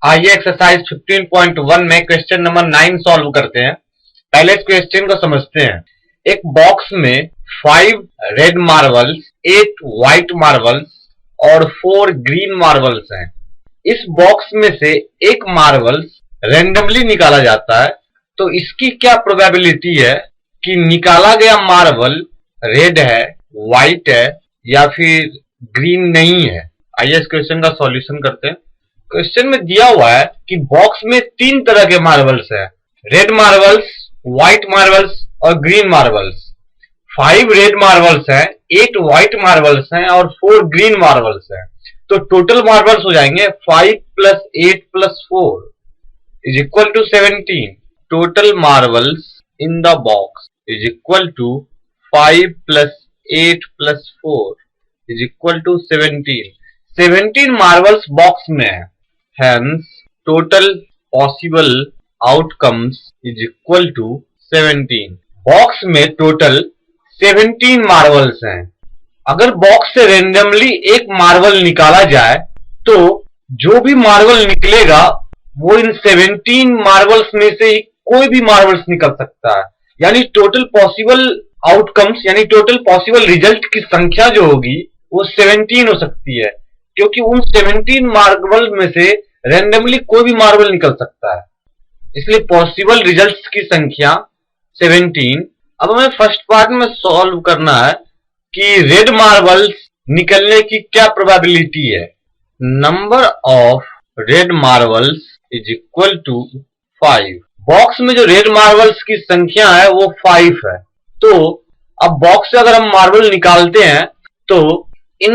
आइए एक्सरसाइज 15.1 में question number 9 solve करते हैं। पहले इस क्वेश्चन को समझते हैं। एक बॉक्स में 5 रेड मार्बल्स, 8 व्हाइट मार्बल्स और 4 ग्रीन मार्बल्स हैं। इस बॉक्स में से एक मार्बल्स रेंडमली निकाला जाता है, तो इसकी क्या प्रोबेबिलिटी है कि निकाला गया मार्बल रेड है, व्हाइट है या फिर ग्रीन नहीं है। आइए इस क्वेश्चन का सॉल्यूशन करते हैं। क्वेश्चन में दिया हुआ है कि बॉक्स में 3 तरह के मार्बल्स हैं, रेड मार्बल्स, व्हाइट मार्बल्स और ग्रीन मार्बल्स। 5 रेड मार्बल्स हैं, 8 व्हाइट मार्बल्स हैं और 4 ग्रीन मार्बल्स हैं। तो टोटल मार्बल्स हो जाएंगे 5 + 8 + 4 = 17। Total marbles in the box = 5 + 8 + 4 = 17। 17 marbles box में है। Hence, total possible outcomes = 17। Box में टोटल 17 मार्बल्स हैं। अगर बॉक्स से रेंडमली एक मार्बल निकाला जाए तो जो भी मार्बल निकलेगा वो इन 17 मार्बल्स में से कोई भी मार्बल्स निकल सकता है। यानी टोटल पॉसिबल आउटकम्स यानी टोटल पॉसिबल रिजल्ट की संख्या जो होगी वो 17 हो सकती है, क्योंकि उन 17 मार्बल में से रेंडमली कोई भी मार्बल निकल सकता है। इसलिए पॉसिबल रिजल्ट्स की संख्या 17। अब हमें फर्स्ट पार्ट में सॉल्व करना है कि रेड मार्बल्स निकलने की क्या प्रोबेबिलिटी है। Number of red marbles = 5। Box में जो रेड मार्बल्स की संख्या है वो 5 है। तो अब बॉक्स से अगर हम मार्बल निकालते हैं तो इन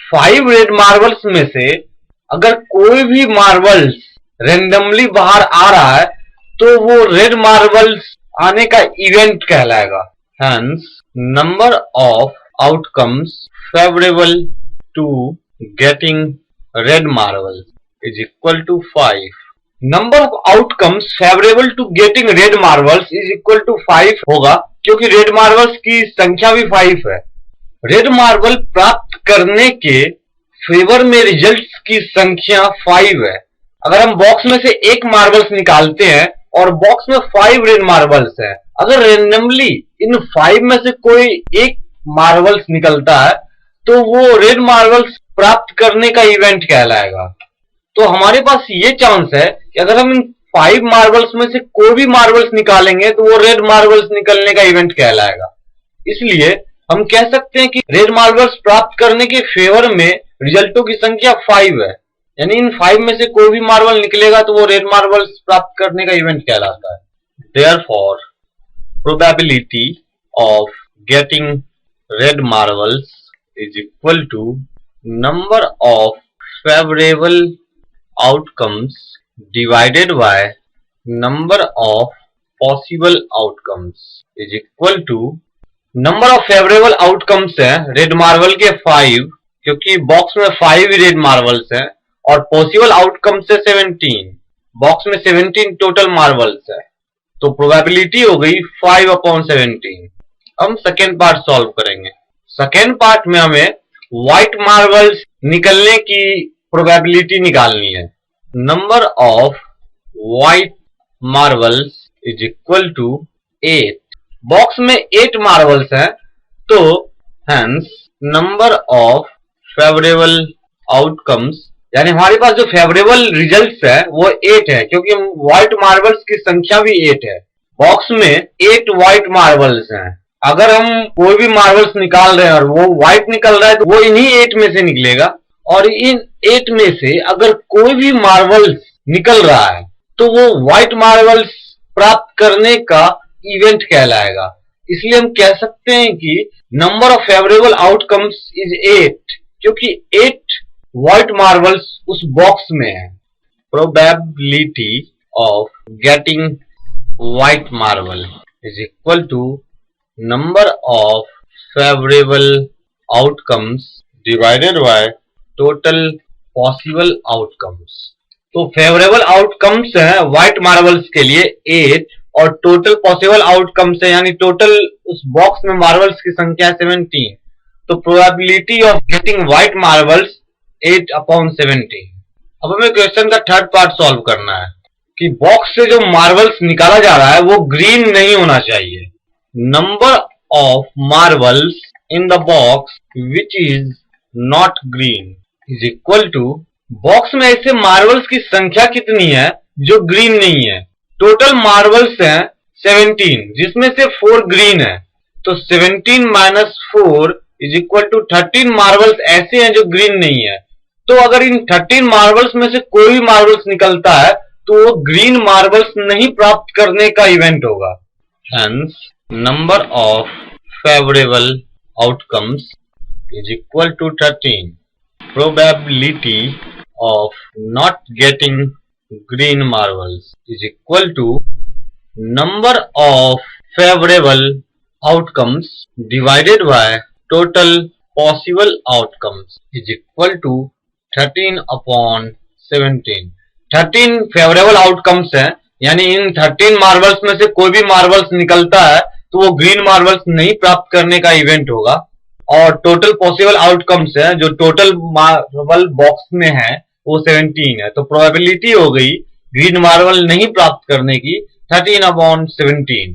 5 रेड मार्बल्स में से अगर कोई भी मार्बल्स रेंडमली बाहर आ रहा है तो वो रेड मार्बल्स आने का इवेंट कहलाएगा। Hence, number of outcomes favorable to getting red marbles = 5। Number of outcomes favourable to getting red marbles = 5 होगा, क्योंकि रेड मार्बल्स की संख्या भी 5 है। रेड मार्बल प्राप्त करने के फेवर में रिजल्ट्स की संख्या 5 है। अगर हम बॉक्स में से एक मार्बल्स निकालते हैं और बॉक्स में 5 रेड मार्बल्स हैं, अगर रेंडमली इन 5 में से कोई एक मार्बल्स निकलता है तो वो रेड मार्बल्स प्राप्त करने का इवेंट कहलाएगा। तो हमारे पास ये चांस है कि अगर हम इन 5 मार्बल्स में से कोई भी मार्बल्स निकालेंगे तो वो रेड मार्बल्स निकलने का इवेंट कहलाएगा। इसलिए हम कह सकते हैं कि रेड मार्बल्स प्राप्त करने के फेवर में रिजल्टों की संख्या 5 है। यानी इन 5 में से कोई भी मार्बल निकलेगा तो वो रेड मार्बल्स प्राप्त करने का इवेंट कहलाता है। Therefore, probability of getting red marbles = number of favorable outcomes divided by number of possible outcomes number of favourable outcomes है रेड मार्बल के 5, क्योंकि बॉक्स में 5 रेड मार्बल्स हैं और पॉसिबल आउटकम्स है 17। बॉक्स में 17 टोटल मार्बल्स है, तो प्रोबेबिलिटी हो गई 5/17। हम सेकेंड पार्ट सॉल्व करेंगे। सेकेंड पार्ट में हमें व्हाइट मार्बल्स निकलने की प्रोबेबिलिटी निकालनी है। Number of white marbles = 8। Box में 8 मार्बल्स हैं, तो hence number of favourable outcomes यानी हमारे पास जो फेवरेबल रिजल्ट्स है वो 8 है, क्योंकि व्हाइट मार्बल्स की संख्या भी 8 है। बॉक्स में 8 व्हाइट मार्बल्स हैं। अगर हम कोई भी मार्बल्स निकाल रहे हैं और वो व्हाइट निकल रहा है तो वो इन्हीं 8 में से निकलेगा, और इन 8 में से अगर कोई भी मार्बल्स निकल रहा है तो वो व्हाइट मार्बल्स प्राप्त करने का इवेंट कहलाएगा। इसलिए हम कह सकते हैं कि number of favourable outcomes is 8, क्योंकि 8 व्हाइट मार्बल्स उस बॉक्स में है। Probability of getting white marble = number of favourable outcomes divided by total possible outcomes. तो फेवरेबल आउटकम्स है व्हाइट मार्बल्स के लिए 8 और टोटल पॉसिबल आउटकम्स है यानी टोटल उस बॉक्स में मार्बल्स की संख्या 17। तो probability of getting white marbles 8/17। अब हमें क्वेश्चन का थर्ड पार्ट सॉल्व करना है कि बॉक्स से जो मार्बल्स निकाला जा रहा है वो ग्रीन नहीं होना चाहिए। Number of marbles in the box which is not green is equal to, box में ऐसे मार्बल्स की संख्या कितनी है जो ग्रीन नहीं है। टोटल मार्बल्स हैं 17 जिसमें से 4 ग्रीन है, तो 17 minus 4 is equal to 13 marbles ऐसे हैं जो ग्रीन नहीं है। तो अगर इन 13 मार्बल्स में से कोई भी मार्बल्स निकलता है तो वो ग्रीन मार्बल्स नहीं प्राप्त करने का इवेंट होगा। Hence number of favourable outcomes is equal to 13। Probability of not getting green marbles is equal to number of favorable outcomes divided by total possible outcomes is equal to 13 upon 17। 13 favourable outcomes हैं, यानी इन 13 marbles में से कोई भी marbles निकलता है तो वो ग्रीन मार्बल्स नहीं प्राप्त करने का इवेंट होगा। और टोटल पॉसिबल आउटकम्स है जो टोटल मार्बल बॉक्स में है वो 17 है, तो प्रोबेबिलिटी हो गई ग्रीन मार्बल नहीं प्राप्त करने की 13 अपॉन 17।